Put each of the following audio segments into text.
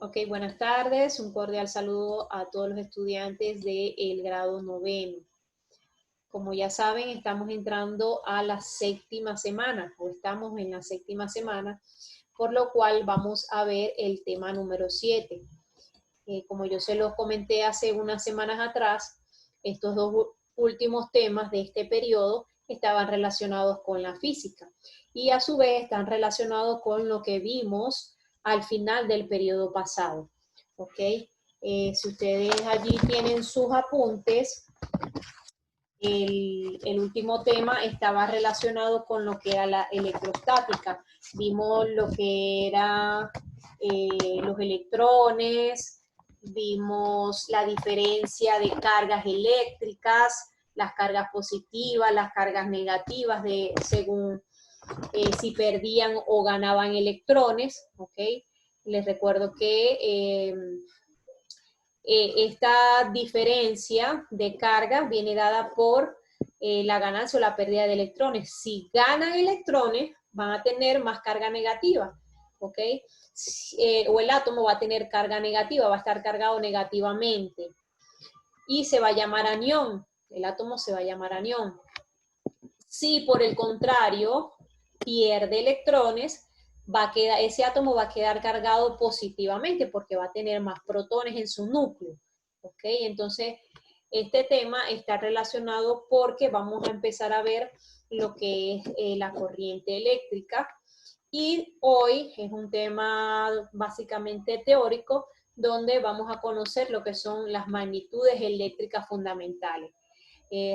Ok, buenas tardes. Un cordial saludo a todos los estudiantes del grado noveno. Como ya saben, estamos entrando a la séptima semana, o estamos en la séptima semana, por lo cual vamos a ver el tema número 7. Como yo se los comenté hace unas semanas atrás, estos dos últimos temas de este periodo estaban relacionados con la física y a su vez están relacionados con lo que vimos al final del periodo pasado. ¿Ok? Si ustedes allí tienen sus apuntes, el último tema estaba relacionado con lo que era la electrostática. Vimos lo que era los electrones, vimos la diferencia de cargas eléctricas, las cargas positivas, las cargas negativas, según si perdían o ganaban electrones, ¿ok? Les recuerdo que esta diferencia de carga viene dada por la ganancia o la pérdida de electrones. Si ganan electrones, van a tener más carga negativa, ¿ok? O el átomo va a tener carga negativa, va a estar cargado negativamente. Y se va a llamar anión, el átomo se va a llamar anión. Si por el contrario pierde electrones, ese átomo va a quedar cargado positivamente porque va a tener más protones en su núcleo. ¿Ok? Entonces, este tema está relacionado porque vamos a empezar a ver lo que es la corriente eléctrica. Y hoy es un tema básicamente teórico donde vamos a conocer lo que son las magnitudes eléctricas fundamentales.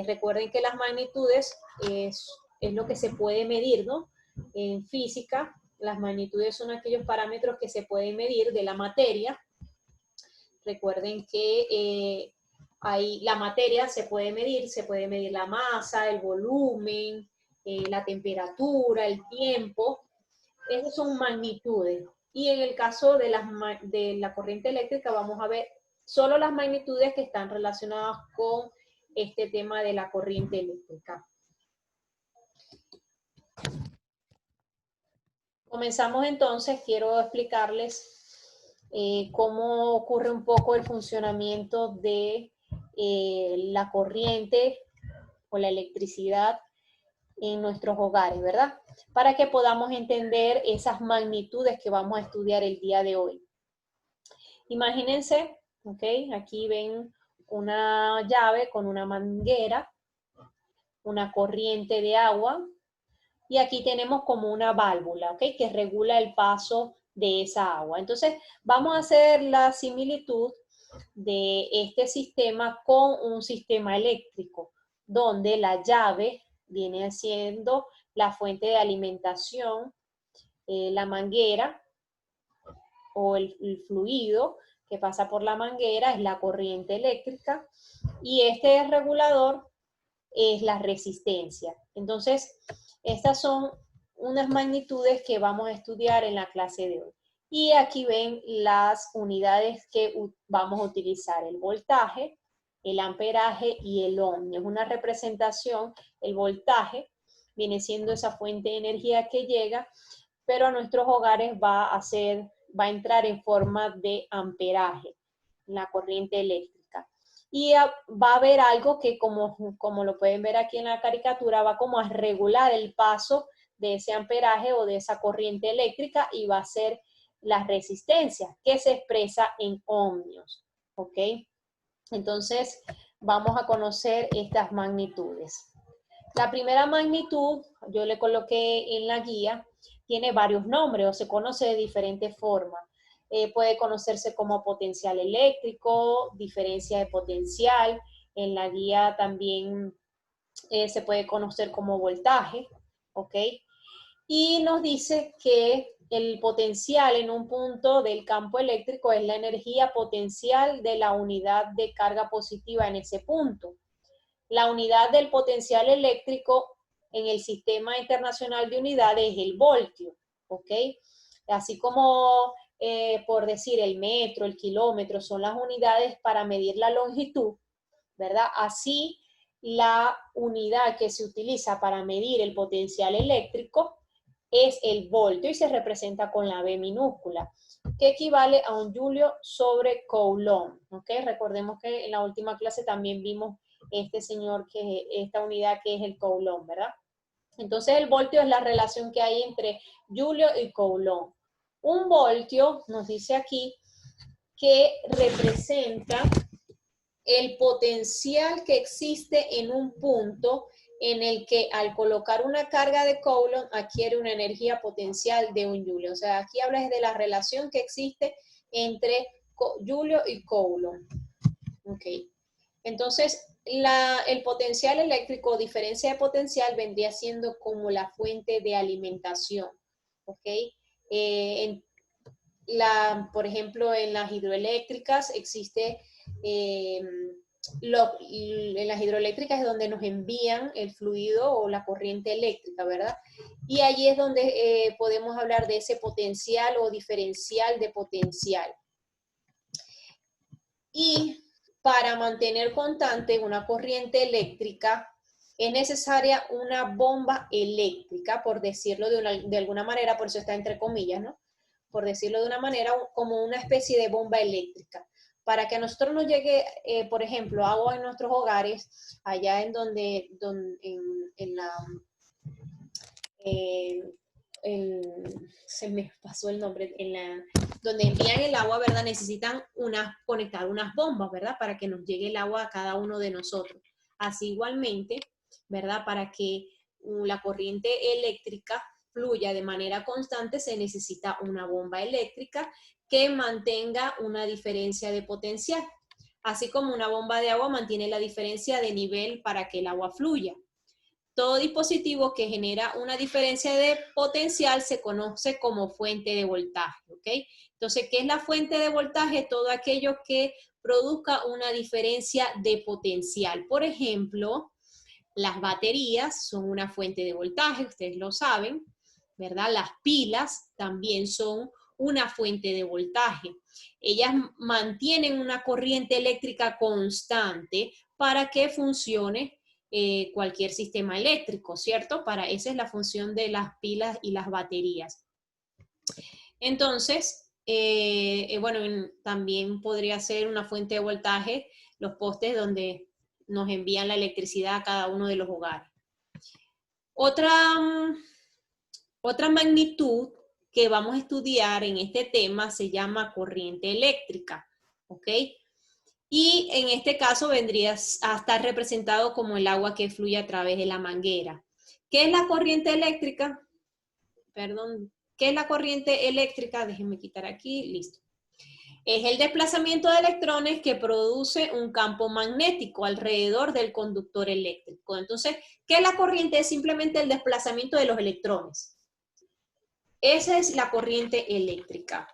Recuerden que las magnitudes es lo que se puede medir, ¿no? En física, las magnitudes son aquellos parámetros que se pueden medir de la materia. Recuerden que la materia se puede medir la masa, el volumen, la temperatura, el tiempo. Esas son magnitudes. Y en el caso de la corriente eléctrica vamos a ver solo las magnitudes que están relacionadas con este tema de la corriente eléctrica. Comenzamos entonces, quiero explicarles cómo ocurre un poco el funcionamiento de la corriente o la electricidad en nuestros hogares, ¿verdad? Para que podamos entender esas magnitudes que vamos a estudiar el día de hoy. Imagínense, ¿ok? Aquí ven una llave con una manguera, una corriente de agua, y aquí tenemos como una válvula, ¿ok? Que regula el paso de esa agua. Entonces, vamos a hacer la similitud de este sistema con un sistema eléctrico, donde la llave viene siendo la fuente de alimentación, la manguera o el fluido que pasa por la manguera es la corriente eléctrica y este regulador es la resistencia. Entonces, estas son unas magnitudes que vamos a estudiar en la clase de hoy. Y aquí ven las unidades que vamos a utilizar, el voltaje, el amperaje y el ohmio. Es una representación, el voltaje viene siendo esa fuente de energía que llega, pero a nuestros hogares va a entrar en forma de amperaje, la corriente eléctrica. Y va a haber algo que, como lo pueden ver aquí en la caricatura, va como a regular el paso de ese amperaje o de esa corriente eléctrica y va a ser la resistencia, que se expresa en ohmios. ¿Ok? Entonces, vamos a conocer estas magnitudes. La primera magnitud, yo le coloqué en la guía, tiene varios nombres o se conoce de diferentes formas. Puede conocerse como potencial eléctrico, diferencia de potencial. En la guía también se puede conocer como voltaje, ¿ok? Y nos dice que el potencial en un punto del campo eléctrico es la energía potencial de la unidad de carga positiva en ese punto. La unidad del potencial eléctrico en el Sistema Internacional de Unidades es el voltio, ¿ok? Así como, por decir, el metro, el kilómetro, son las unidades para medir la longitud, ¿verdad? Así, la unidad que se utiliza para medir el potencial eléctrico es el voltio y se representa con la V minúscula, que equivale a un julio sobre coulomb, ¿ok? Recordemos que en la última clase también vimos esta unidad que es el coulomb, ¿verdad? Entonces el voltio es la relación que hay entre julio y coulomb. Un voltio, nos dice aquí, que representa el potencial que existe en un punto en el que al colocar una carga de Coulomb adquiere una energía potencial de un julio. O sea, aquí hablas de la relación que existe entre julio y Coulomb. Ok. Entonces, el potencial eléctrico, diferencia de potencial, vendría siendo como la fuente de alimentación. Ok. Por ejemplo, en las hidroeléctricas existe... en las hidroeléctricas es donde nos envían el fluido o la corriente eléctrica, ¿verdad? Y allí es donde podemos hablar de ese potencial o diferencial de potencial. Y para mantener constante una corriente eléctrica es necesaria una bomba eléctrica, por decirlo de alguna manera, por eso está entre comillas, ¿no? Por decirlo de una manera, como una especie de bomba eléctrica. Para que a nosotros nos llegue, por ejemplo, agua en nuestros hogares, allá en se me pasó el nombre, donde envían el agua, ¿verdad? Necesitan conectar unas bombas, ¿verdad? Para que nos llegue el agua a cada uno de nosotros. Así igualmente, ¿verdad? Para que la corriente eléctrica fluya de manera constante se necesita una bomba eléctrica que mantenga una diferencia de potencial. Así como una bomba de agua mantiene la diferencia de nivel para que el agua fluya. Todo dispositivo que genera una diferencia de potencial se conoce como fuente de voltaje, ¿ok? Entonces, ¿qué es la fuente de voltaje? Todo aquello que produzca una diferencia de potencial. Por ejemplo, las baterías son una fuente de voltaje, ustedes lo saben, ¿verdad? Las pilas también son una fuente de voltaje. Ellas mantienen una corriente eléctrica constante para que funcione cualquier sistema eléctrico, ¿cierto? Esa es la función de las pilas y las baterías. Entonces, bueno, también podría ser una fuente de voltaje los postes donde nos envían la electricidad a cada uno de los hogares. Otra magnitud que vamos a estudiar en este tema se llama corriente eléctrica, ¿ok? Y en este caso vendría a estar representado como el agua que fluye a través de la manguera. ¿Qué es la corriente eléctrica? Perdón, ¿qué es la corriente eléctrica? Déjenme quitar aquí, listo. Es el desplazamiento de electrones que produce un campo magnético alrededor del conductor eléctrico. Entonces, ¿qué es la corriente? Es simplemente el desplazamiento de los electrones. Esa es la corriente eléctrica.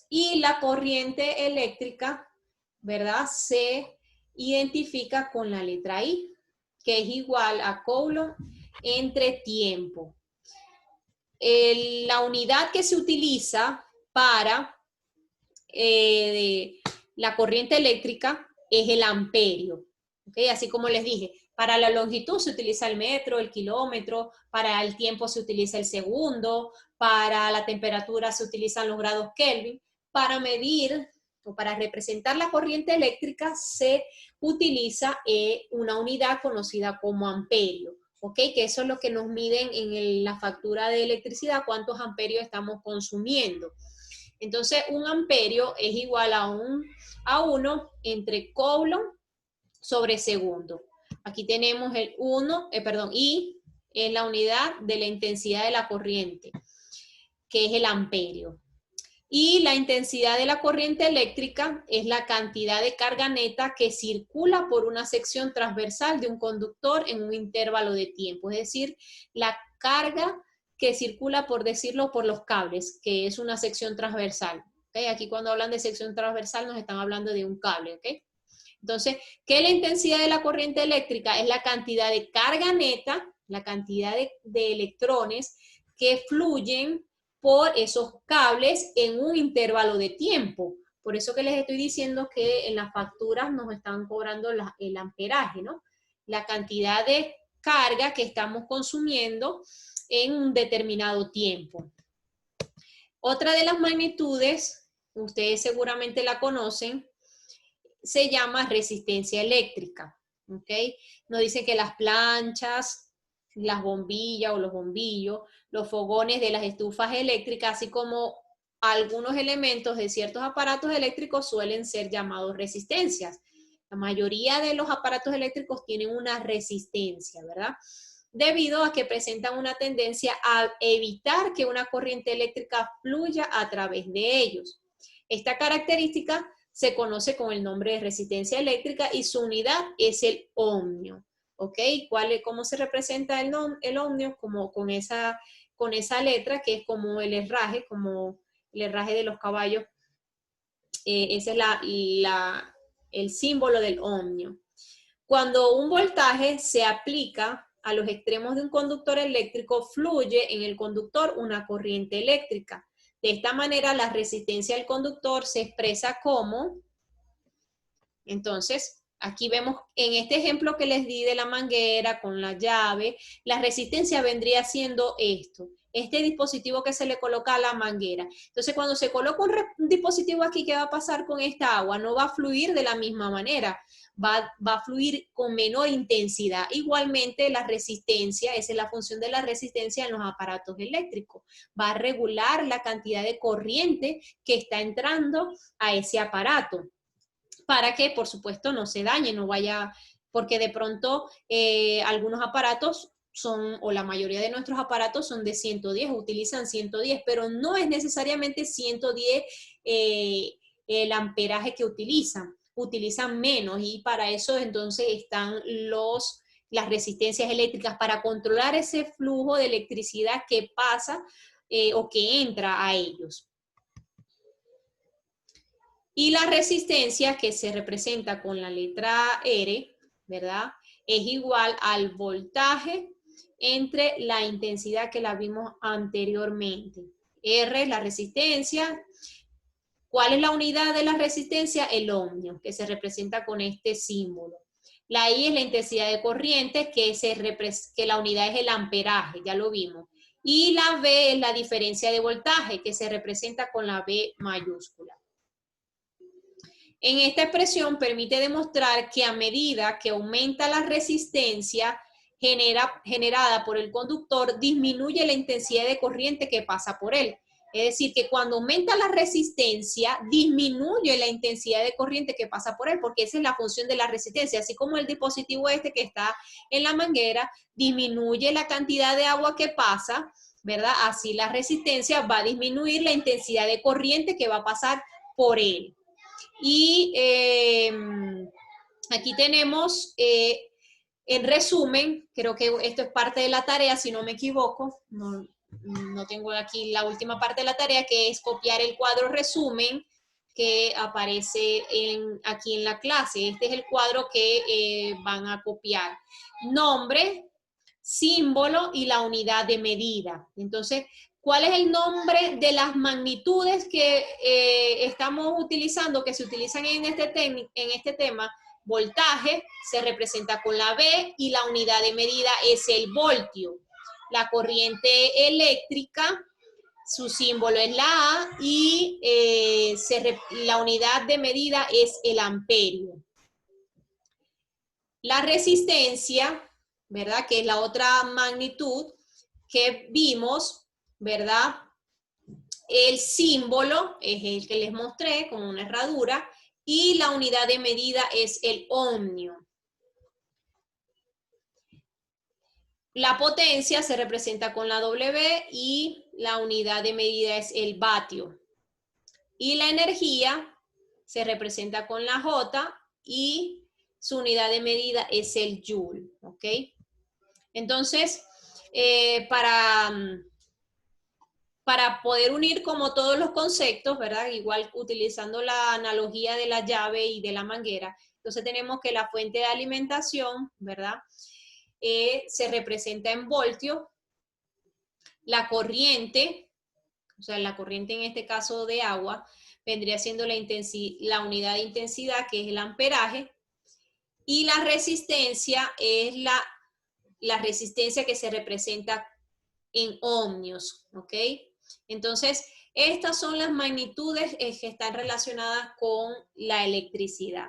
Y la corriente eléctrica, ¿verdad? Se identifica con la letra I, que es igual a Coulomb entre tiempo. La unidad que se utiliza para la corriente eléctrica es el amperio, ¿okay? Así como les dije, para la longitud se utiliza el metro, el kilómetro, para el tiempo se utiliza el segundo, para la temperatura se utilizan los grados Kelvin, para medir o para representar la corriente eléctrica se utiliza una unidad conocida como amperio, ¿ok? Que eso es lo que nos miden en la factura de electricidad, cuántos amperios estamos consumiendo. Entonces, un amperio es igual a 1 entre Coulomb sobre segundo. Aquí tenemos el I es la unidad de la intensidad de la corriente, que es el amperio. Y la intensidad de la corriente eléctrica es la cantidad de carga neta que circula por una sección transversal de un conductor en un intervalo de tiempo. Es decir, la carga que circula, por decirlo, por los cables, que es una sección transversal. ¿Okay? Aquí cuando hablan de sección transversal nos están hablando de un cable. ¿Okay? Entonces, ¿qué es la intensidad de la corriente eléctrica? Es la cantidad de carga neta, la cantidad de electrones que fluyen por esos cables en un intervalo de tiempo. Por eso que les estoy diciendo que en las facturas nos están cobrando el amperaje, ¿no? La cantidad de carga que estamos consumiendo en un determinado tiempo. Otra de las magnitudes, ustedes seguramente la conocen, se llama resistencia eléctrica, ¿ok? Nos dicen que las planchas, las bombillas o los bombillos, los fogones de las estufas eléctricas, así como algunos elementos de ciertos aparatos eléctricos suelen ser llamados resistencias. La mayoría de los aparatos eléctricos tienen una resistencia, ¿verdad? Debido a que presentan una tendencia a evitar que una corriente eléctrica fluya a través de ellos. Esta característica se conoce con el nombre de resistencia eléctrica y su unidad es el ohmio. ¿Ok? ¿Cómo se representa el ohmio? Como con esa letra que es como el herraje de los caballos. Ese es el símbolo del ohmio. Cuando un voltaje se aplica a los extremos de un conductor eléctrico, fluye en el conductor una corriente eléctrica. De esta manera, la resistencia del conductor se expresa como, entonces, aquí vemos en este ejemplo que les di de la manguera con la llave, la resistencia vendría siendo este dispositivo que se le coloca a la manguera. Entonces, cuando se coloca un dispositivo aquí, ¿qué va a pasar con esta agua? No va a fluir de la misma manera, va a fluir con menor intensidad. Igualmente, la resistencia, esa es la función de la resistencia en los aparatos eléctricos. Va a regular la cantidad de corriente que está entrando a ese aparato, para que, por supuesto, no se dañe, no vaya, porque de pronto algunos aparatos o la mayoría de nuestros aparatos son de 110, utilizan 110, pero no es necesariamente 110 el amperaje que utilizan menos, y para eso entonces están las resistencias eléctricas, para controlar ese flujo de electricidad que pasa o que entra a ellos. Y la resistencia, que se representa con la letra R, ¿verdad? Es igual al voltaje entre la intensidad que la vimos anteriormente. R es la resistencia. ¿Cuál es la unidad de la resistencia? El ohmio, que se representa con este símbolo. La I es la intensidad de corriente, que la unidad es el amperaje, ya lo vimos. Y la V es la diferencia de voltaje, que se representa con la V mayúscula. En esta expresión permite demostrar que a medida que aumenta la resistencia generada por el conductor, disminuye la intensidad de corriente que pasa por él. Es decir, que cuando aumenta la resistencia, disminuye la intensidad de corriente que pasa por él, porque esa es la función de la resistencia. Así como el dispositivo que está en la manguera disminuye la cantidad de agua que pasa, ¿verdad? Así la resistencia va a disminuir la intensidad de corriente que va a pasar por él. Y aquí tenemos, en resumen, creo que esto es parte de la tarea, si no me equivoco, no tengo aquí la última parte de la tarea, que es copiar el cuadro resumen que aparece aquí en la clase. Este es el cuadro que van a copiar. Nombre, símbolo y la unidad de medida. Entonces, ¿cuál es el nombre de las magnitudes que estamos utilizando, que se utilizan en este tema? Voltaje se representa con la V y la unidad de medida es el voltio. La corriente eléctrica, su símbolo es la A y la unidad de medida es el amperio. La resistencia, ¿verdad? Que es la otra magnitud que vimos, ¿verdad? El símbolo es el que les mostré con una herradura y la unidad de medida es el ohmio. La potencia se representa con la W y la unidad de medida es el vatio. Y la energía se representa con la J y su unidad de medida es el joule, ¿ok? Entonces, para poder unir como todos los conceptos, ¿verdad? Igual utilizando la analogía de la llave y de la manguera, entonces tenemos que la fuente de alimentación, ¿verdad? Se representa en voltios. La corriente, o sea, la corriente en este caso de agua, vendría siendo la unidad de intensidad, que es el amperaje, y la resistencia es la resistencia que se representa en ohmios, ¿ok? Entonces, estas son las magnitudes que están relacionadas con la electricidad.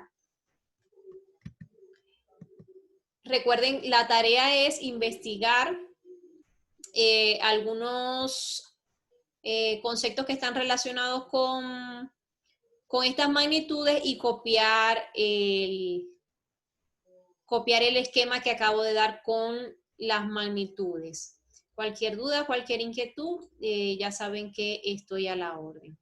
Recuerden, la tarea es investigar algunos conceptos que están relacionados con estas magnitudes y copiar el esquema que acabo de dar con las magnitudes. Cualquier duda, cualquier inquietud, ya saben que estoy a la orden.